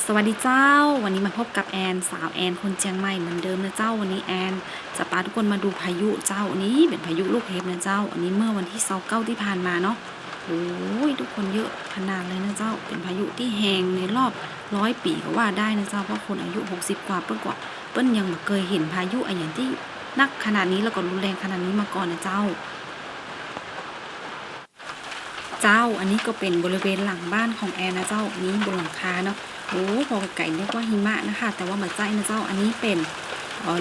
สวัสดีเจ้าวันนี้มาพบกับแอนสาวแอนคนเชียงใหม่เหมือนเดิมนะเจ้าวันนี้แอนจะพาทุกคนมาดูพายุเจ้าอันนี้เป็นพายุลูกเห็บนะเจ้าอันนี้เมื่อวันที่29ที่ผ่านมาเนาะโอ้ยทุกคนเยอะขนาดเลยนะเจ้าเป็นพายุที่แหงในรอบ100 ปีก็ว่าได้นะเจ้าเพราะคนอายุ60 กว่าเปิ้นยังไม่เคยเห็นพายุอะไรอย่างที่นักขนาดนี้แล้วก็รุนแรงขนาดนี้มาก่อนนะเจ้าอันนี้ก็เป็นบริเวณหลังบ้านของแอนนะเจ้านี้บนหลังคาเนาะโอ้พอไก่เรียกว่าหิมะนะคะแต่ว่ามาใจนะเจ้าอันนี้เป็น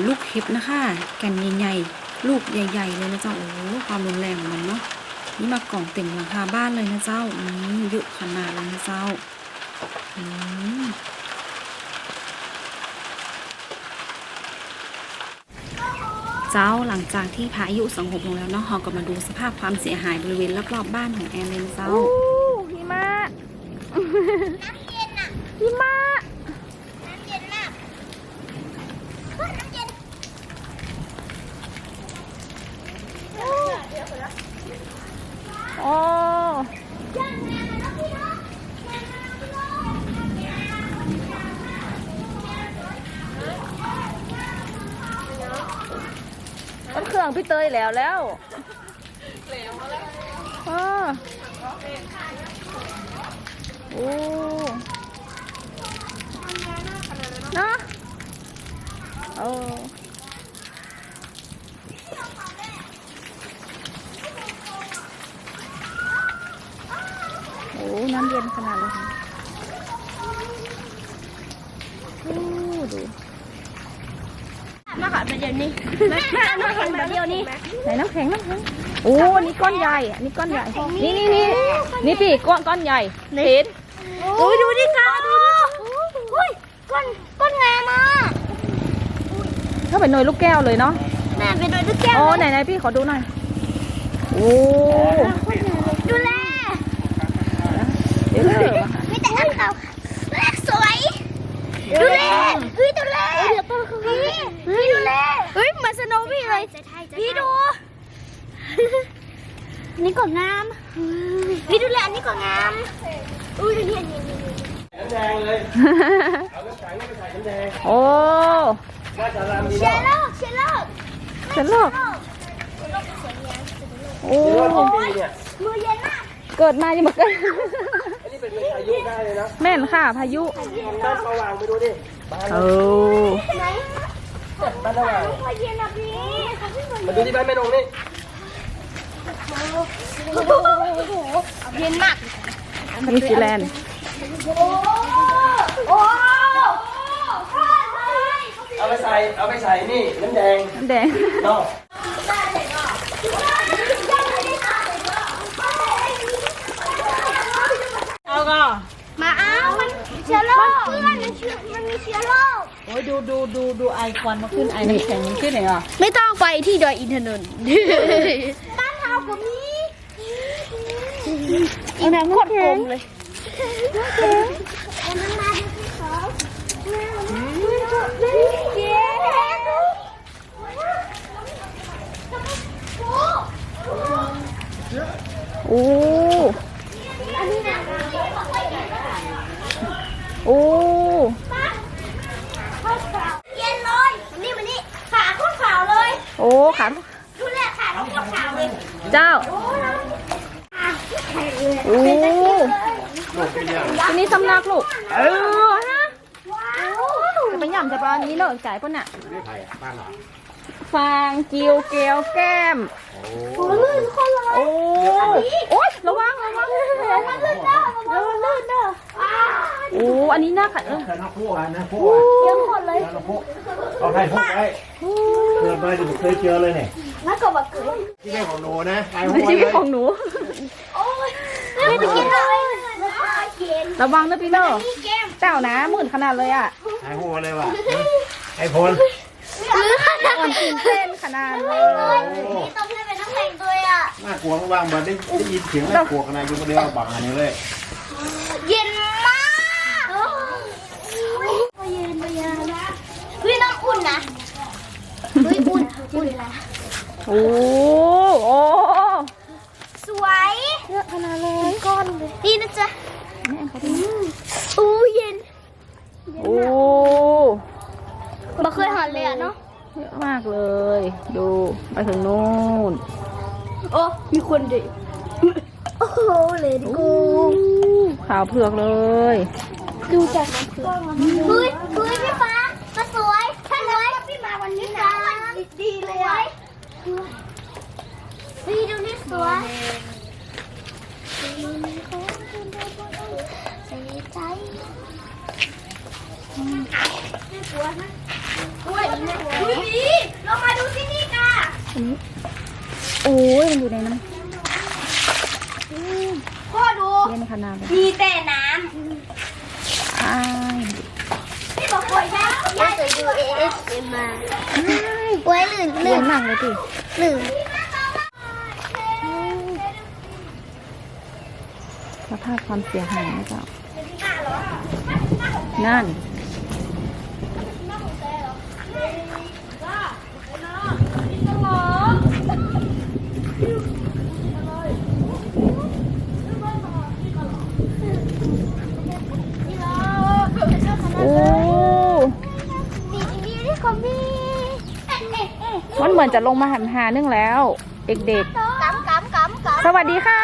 ลูกเห็บนะคะแก่นใหญ่ๆลูกใหญ่ๆเลยนะเจ้าโอ้ความรุนแรงของมันเนาะนี่มากล่องเต็มหลังคาบ้านเลยนะเจ้าเยอะขนาดเลยนะเจ้าหลังจากที่พายุสงบลงแล้วเนาะเราก็มาดูสภาพความเสียหายบริเวณรอบๆบ้านของแอนเลยนะเจ้าหิมะน้ำเย็นอ่ะหิมะน้ำเย็นมากน้ำเย็นโอ้ต้นเครื่องพี่เตยแล้วโอ้เนาะโอ้น้ำเย็นขนาดเลยค่ะดูมาค่ะเป็นเดี๋ยวนี้แม่น้ำแข็งแบบเดียวนี้ไหนน้ำแข็งโอ้อันนี้ก้อนใหญ่อันนี้ก้อนใหญ่นี่พี่ก้อนใหญ่เห็นโอ้ยดูดิค่ะอุ้ยก้อนงามอ่ะถ้าเป็นหน่วยลูกแก้วเลยเนาะแม่เป็นหน่วยลูกแก้วโอ้ไหนพี่ขอดูหน่อยโอ้ดูแลมีแต่อันเขาสวยดูแลพี่ดูแลพี่ดูแลเหมือนสโนว์พี่เลยพี่ดูนี่ก็งามพี่ดูแลอันนี้ก็งามอุ้ยนี่น้ำแดงเลยเอาน้ำแข็งไปใส่น้ำแดงโอ้เชียร์โลกโอ้มือเย็นมากเกิดมายังมาเกิดอันนี้เป็นพายุได้เลยนะแม่นค่ะพายุบ้านสว่างไปดูดิบ้านไหนบ้านสว่างเย็นอ่ะพี่มาดูที่บ้านแม่นงนี่เย็นมากนิวซีแลนด์เอาไปใส่นี่น้ำแดงเนาะเอาก็มาเอามันเชื้อโรคมันมีเชื้อโรคโอ้ยดูไอควันมาขึ้นไอน้ำแข็งมันขึ้นไหนอ่ะไม่ต้องไปที่ดอยอินทนนท์บ้านเฮาก็มีอีน้ำโคตรกลมเลยโอ้เย็นเลยมันนี่ขาโคตรขาวเลยโอ้ขาดูแลขาโคตรขาวเลยเจ้าโอ้ทีนี้สำนักลูกฮะไปย่ำจะปลานี้เนอะจ่ายป่ะน่ะฟางเกียวแก้วแก้มโอ้ลื่นคนเลยโอ้ยระวังลื่นเด้อโอ้อันนี้น่าขัดน้ำพุนะพุเยอะคนเลยเอาให้พุไว้เกิดมาดิเคยเจอเลยเนี่ยแล้วก็แบบคือที่แม่ของหนูนะชีวิตของหนูไม่ได้กินเลยระวังนะพี่เนอะเจ้านะหมื่นขนาดเลยอ่ะหายหัวเลยว่ะไอ้พลเต้นขนาดเลยนี่ต้องให้เป็นน้ำแข็งตัวอ่ะน่ากลัวมากๆมันได้ยินเสียงน่ากลัวขนาดอยู่คนเดียวบังอันนี้เลยเย็นมากเย็นนะพี่น้ำอุ่นนะอุ่นละโอ้สวยเยอะขนาดเลยก้อนเลยนี่นะจ๊ะอู้เย็น ดูไปถึงนู่น โอ้มีคนเด็กโอ้โหเลยดิกู ขาวเผือกเลย ดูจากน้ำเผือกเฮ้ยพี่ฟ้าก็สวยถ้าเลยพี่มาวันนี้นะดีเลยอ่ะเฮ้ยดูนี่สวยใส่ใจไม่กลัวนะอุ้ยดีเรามาดูที่นี่กัน อันนี้โอ้ยมันอยู่ในน้ พ่อดู ำเย็นขนาดเลย มีแต่น้ ใช่ ำพี่บอกป่วยไหมยายจะดูASMมาป่วยหรือ เย็นมากเลยพี่ หรือ สภาพความเสียหายนะเจ้านั่นโอ้ มีที่เขามี มันเหมือนจะลงมาหานึ่งแล้ว เด็ก กำ ๆ สวัสดีค่ะ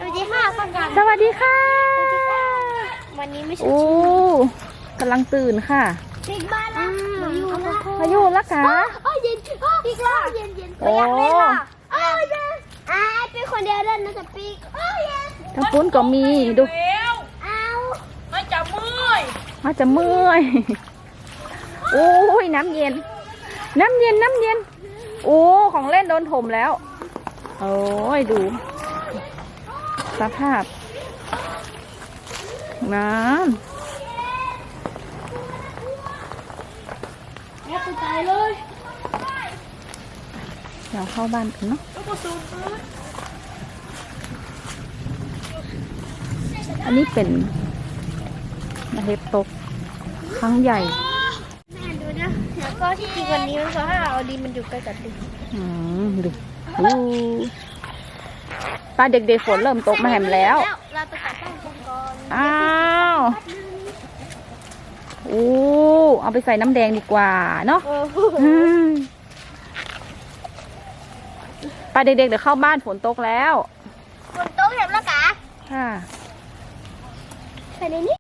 สวัสดีค่ะคนกัน สวัสดีค่ะ วันนี้ไม่ใช่ โอ้กำลังตื่นค่ะ ปิกบ้านนะมาอยู่นะ พายุละกะ โอ้เย็นปีกละเย็นโอ้อยากเล่นอ่ะโอ้เย็นเป็นคนเดียวเล่นนะแต่ปีกโอ้เย็น ทั้งปุ้นก็มีดู เอา มาจะเมื่อยโอ้ยน้ำเย็น โอ้ของเล่นโดนถมแล้ว โอ้ยดู สภาพ น้ำ แม่กูตายเลย เดี๋ยวเข้าบ้านกันเนาะ อันนี้เป็นมะเห็ดตกครั้งใหญ่ แม่ดูนะแล้วก็ที่จริงวันนี้มันเพราะว่าเอาดินมันอยู่ใกล้กับดิน ดูตาเด็กๆฝนเริ่มตกมาแหมแล้ว เราไปตัดต้นก่อน อ้าวโอ้เอาไปใส่น้ำแดงดีกว่าเนาะไปเด็กๆเดี๋ยวเข้าบ้านฝนตกแล้ว ฝนตกเห็นแล้วกะ ค่ะ ใส่ในนี้